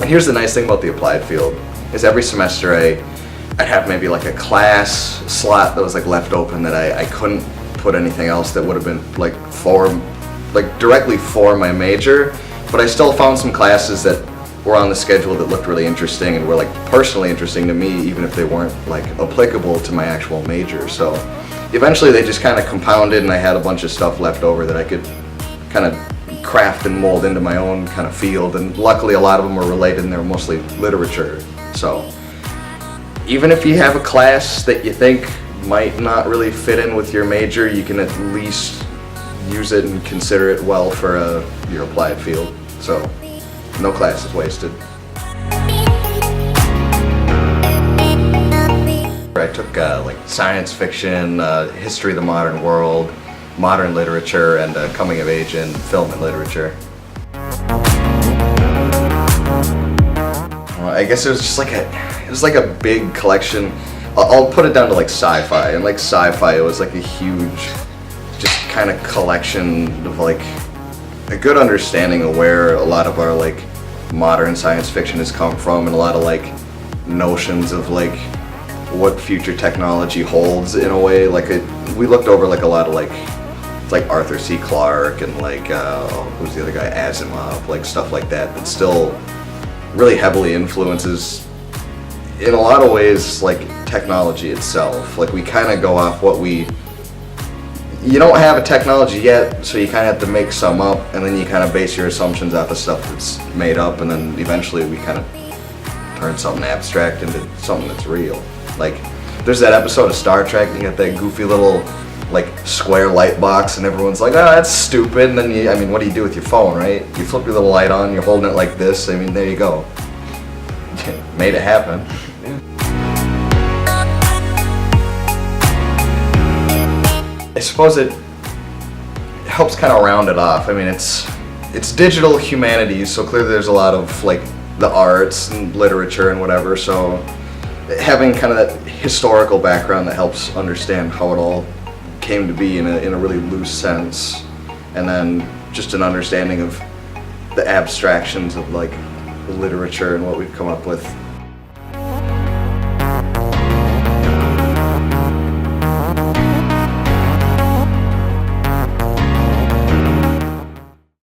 And here's the nice thing about the applied field, is every semester I'd have maybe like a class slot that was like left open that I couldn't put anything else that would have been like directly for my major, but I still found some classes that were on the schedule that looked really interesting and were like personally interesting to me, even if they weren't like applicable to my actual major. So eventually they just kind of compounded, and I had a bunch of stuff left over that I could kind of craft and mold into my own kind of field, and luckily a lot of them were related and they were mostly literature. So even if you have a class that you think might not really fit in with your major, you can at least use it and consider it well for your applied field. So no class is wasted. I took like science fiction, history of the modern world, modern literature, and coming of age in film and literature. I guess it was like a big collection. I'll put it down to like sci-fi, and like sci-fi, it was like a huge, just kind of collection of like a good understanding of where a lot of our like modern science fiction has come from, and a lot of like notions of like what future technology holds in a way. Like we looked over like a lot of like Arthur C. Clarke and like who's the other guy, Asimov, like stuff like that that still really heavily influences in a lot of ways like technology itself. Like we kind of go off what you don't have a technology yet, so you kind of have to make some up, and then you kind of base your assumptions off of stuff that's made up, and then eventually we kind of turn something abstract into something that's real. Like there's that episode of Star Trek, you got that goofy little like square light box, and everyone's like, oh, that's stupid, and then what do you do with your phone, right? You flip your little light on, you're holding it like this, there you go. Made it happen. I suppose it helps kind of round it off. It's digital humanities, so clearly there's a lot of like the arts and literature and whatever, so having kind of that historical background that helps understand how it all came to be in a really loose sense, and then just an understanding of the abstractions of like literature and what we've come up with